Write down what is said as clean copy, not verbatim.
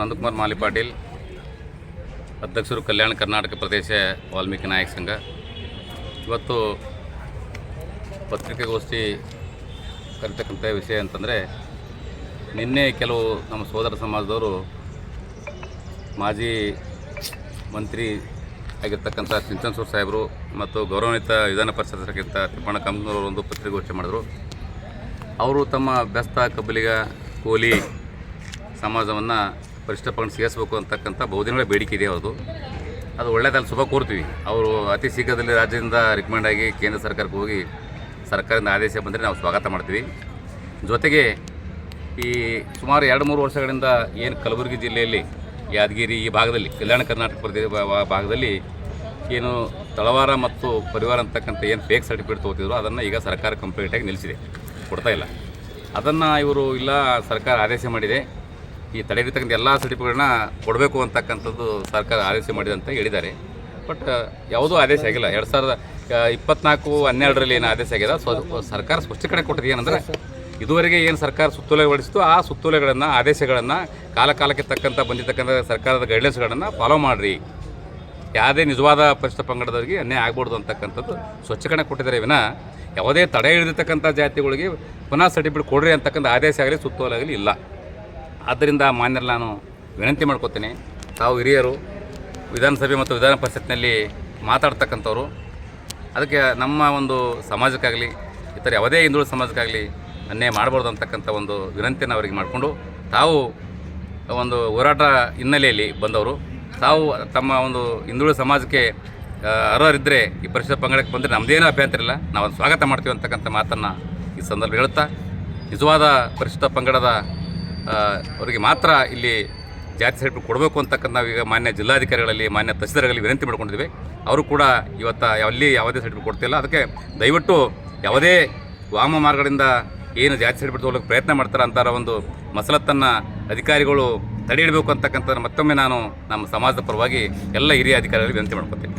ನಂದಕುಮಾರ್ ಮಾಲಿ ಪಾಟೀಲ್, ಅಧ್ಯಕ್ಷರು ಕಲ್ಯಾಣ ಕರ್ನಾಟಕ ಪ್ರದೇಶ ವಾಲ್ಮೀಕಿ ನಾಯಕ ಸಂಘ. ಇವತ್ತು ಪತ್ರಿಕಾಗೋಷ್ಠಿ ಕರಿತಕ್ಕಂಥ ವಿಷಯ ಅಂತಂದರೆ, ನಿನ್ನೆ ಕೆಲವು ನಮ್ಮ ಸೋದರ ಸಮಾಜದವರು ಮಾಜಿ ಮಂತ್ರಿ ಆಗಿರ್ತಕ್ಕಂಥ ಚಿಂಚನಸೂರು ಸಾಹೇಬರು ಮತ್ತು ಗೌರವಾನ್ವಿತ ವಿಧಾನ ಪರಿಷತ್ ಸದಸ್ಯರಾಗಿದ್ದ ತಿಪ್ಪಣ್ಣ ಕಂಬನೂರು ಒಂದು ಪತ್ರಿಕಾಗೋಷ್ಠಿ ಮಾಡಿದರು. ಅವರು ತಮ್ಮ ಬೆಸ್ತ ಕಬ್ಬಲಿಗ ಕೋಲಿ ಸಮಾಜವನ್ನು ಪರಿಷ್ಠ ಪಂಗಡ ಸೇರಿಸಬೇಕು ಅಂತಕ್ಕಂಥ ಬಹುದಿನಗಳ ಬೇಡಿಕೆ ಇದೆ. ಅದು ಒಳ್ಳೆಯದಲ್ಲಿ ಶುಭ ಕೋರ್ತೀವಿ. ಅವರು ಅತಿ ಶೀಘ್ರದಲ್ಲಿ ರಾಜ್ಯದಿಂದ ರಿಕಮೆಂಡ್ ಆಗಿ ಕೇಂದ್ರ ಸರ್ಕಾರಕ್ಕೆ ಹೋಗಿ ಸರ್ಕಾರದಿಂದ ಆದೇಶ ಬಂದರೆ ನಾವು ಸ್ವಾಗತ ಮಾಡ್ತೀವಿ. ಜೊತೆಗೆ ಈ ಸುಮಾರು 2-3 ವರ್ಷಗಳಿಂದ ಏನು ಕಲಬುರಗಿ ಜಿಲ್ಲೆಯಲ್ಲಿ ಯಾದಗಿರಿ ಈ ಭಾಗದಲ್ಲಿ ಕಲ್ಯಾಣ ಕರ್ನಾಟಕ ಪ್ರದೇಶ ಭಾಗದಲ್ಲಿ ಏನು ತಳವಾರ ಮತ್ತು ಪರಿವಾರ ಅಂತಕ್ಕಂಥ ಏನು ಫೇಕ್ ಸರ್ಟಿಫಿಕೇಟ್ ತೊಗೋತಿದ್ರು, ಅದನ್ನು ಈಗ ಸರ್ಕಾರ ಕಂಪ್ಲೀಟಾಗಿ ನಿಲ್ಲಿಸಿದೆ, ಕೊಡ್ತಾಯಿಲ್ಲ. ಅದನ್ನು ಇವರು ಇಲ್ಲ ಸರ್ಕಾರ ಆದೇಶ ಮಾಡಿದೆ, ಈ ತಡೆಯಿರ್ತಕ್ಕಂಥ ಎಲ್ಲ ಸರ್ಟಿಫಿಕೇಟ್ನ ಕೊಡಬೇಕು ಅಂತಕ್ಕಂಥದ್ದು ಸರ್ಕಾರ ಆದೇಶ ಮಾಡಿದೆ ಅಂತ ಹೇಳಿದ್ದಾರೆ. ಬಟ್ ಯಾವುದೂ ಆದೇಶ ಆಗಿಲ್ಲ. 2024-12 ಏನು ಆದೇಶ ಆಗಿದೆ, ಸರ್ಕಾರ ಸ್ಪಷ್ಟೀಕರಣ ಕೊಟ್ಟಿದೆ. ಏನಂದರೆ ಇದುವರೆಗೆ ಏನು ಸರ್ಕಾರ ಸುತ್ತೋಲೆ ಹೊರಡಿಸಿತು, ಆ ಸುತ್ತೋಲೆಗಳನ್ನು ಆದೇಶಗಳನ್ನು ಕಾಲಕ್ಕೆ ತಕ್ಕಂಥ ಬಂದಿರತಕ್ಕಂಥ ಸರ್ಕಾರದ ಗೈಡ್ಲೈನ್ಸ್ಗಳನ್ನು ಫಾಲೋ ಮಾಡಿರಿ, ಯಾವುದೇ ನಿಜವಾದ ಪರಿಷ್ಠ ಪಂಗಡದವರಿಗೆ ಅನ್ಯಾಯ ಆಗ್ಬಾರ್ದು ಅಂತಕ್ಕಂಥದ್ದು ಸ್ವಚ್ಛಕರಣ ಕೊಟ್ಟಿದ್ದಾರೆ. ವಿನ ಯಾವುದೇ ತಡೆ ಹಿಡಿದಿರ್ತಕ್ಕಂಥ ಜಾತಿಗಳಿಗೆ ಪುನಃ ಸರ್ಟಿಫಿಕೇಟ್ ಕೊಡ್ರಿ ಅಂತಕ್ಕಂಥ ಆದೇಶ ಆಗಲಿ ಸುತ್ತೋಲೆ ಆಗಲಿ ಇಲ್ಲ. ಆದ್ದರಿಂದ ಮಾನ್ಯರಲ್ಲಿ ನಾನು ವಿನಂತಿ ಮಾಡ್ಕೋತೀನಿ, ತಾವು ಹಿರಿಯರು, ವಿಧಾನಸಭೆ ಮತ್ತು ವಿಧಾನ ಪರಿಷತ್ನಲ್ಲಿ ಮಾತಾಡ್ತಕ್ಕಂಥವ್ರು, ಅದಕ್ಕೆ ನಮ್ಮ ಒಂದು ಸಮಾಜಕ್ಕಾಗಲಿ ಇತರ ಯಾವುದೇ ಹಿಂದುಳಿದ ಸಮಾಜಕ್ಕಾಗಲಿ ಅನ್ಯಾಯ ಮಾಡಬಾರ್ದು ಅಂತಕ್ಕಂಥ ಒಂದು ವಿನಂತಿಯನ್ನು ಅವರಿಗೆ ಮಾಡಿಕೊಂಡು, ತಾವು ಒಂದು ಹೋರಾಟ ಹಿನ್ನೆಲೆಯಲ್ಲಿ ಬಂದವರು, ತಾವು ತಮ್ಮ ಒಂದು ಹಿಂದುಳಿದ ಸಮಾಜಕ್ಕೆ ಅರ್ಹರಿದ್ದರೆ ಈ ಪರಿಷತ್ ಪಂಗಡಕ್ಕೆ ಬಂದರೆ ನಮ್ಮದೇನೂ ಅಭ್ಯಂತರ ಇಲ್ಲ, ನಾವು ಸ್ವಾಗತ ಮಾಡ್ತೀವಿ ಅಂತಕ್ಕಂಥ ಮಾತನ್ನು ಈ ಸಂದರ್ಭ ಹೇಳುತ್ತಾ, ನಿಜವಾದ ಪರಿಷತ್ ಪಂಗಡದ ಅವರಿಗೆ ಮಾತ್ರ ಇಲ್ಲಿ ಜಾತಿ ಸರ್ಟಿಫಿಕೇಟ್ ಕೊಡಬೇಕು ಅಂತಕ್ಕಂಥ ನಾವೀಗ ಮಾನ್ಯ ಜಿಲ್ಲಾಧಿಕಾರಿಗಳಲ್ಲಿ, ಮಾನ್ಯ ತಹಸೀಲ್ದಾರ್ಗಳಲ್ಲಿ ವಿನಂತಿ ಮಾಡ್ಕೊಂಡಿದ್ದೀವಿ. ಅವರು ಕೂಡ ಇವತ್ತು ಯಾವುದೇ ಸರ್ಟಿಫಿಕೇಟ್ ಕೊಡ್ತಿಲ್ಲ. ಅದಕ್ಕೆ ದಯವಿಟ್ಟು ಯಾವುದೇ ವಾಮ ಮಾರ್ಗದಿಂದ ಏನು ಜಾತಿ ಸರ್ಟಿಫಿಕೇಟ್ ತೊಗೊಳ್ಳೋಕೆ ಪ್ರಯತ್ನ ಮಾಡ್ತಾರೆ ಅಂತಾರ ಒಂದು ಮಸಲತ್ತನ್ನು ಅಧಿಕಾರಿಗಳು ತಡೆ ಹಿಡಬೇಕು ಅಂತಕ್ಕಂಥ ಮತ್ತೊಮ್ಮೆ ನಾನು ನಮ್ಮ ಸಮಾಜದ ಪರವಾಗಿ ಎಲ್ಲ ಹಿರಿಯ ಅಧಿಕಾರಿಗಳಿಗೆ ವಿನಂತಿ ಮಾಡ್ಕೊತೀನಿ.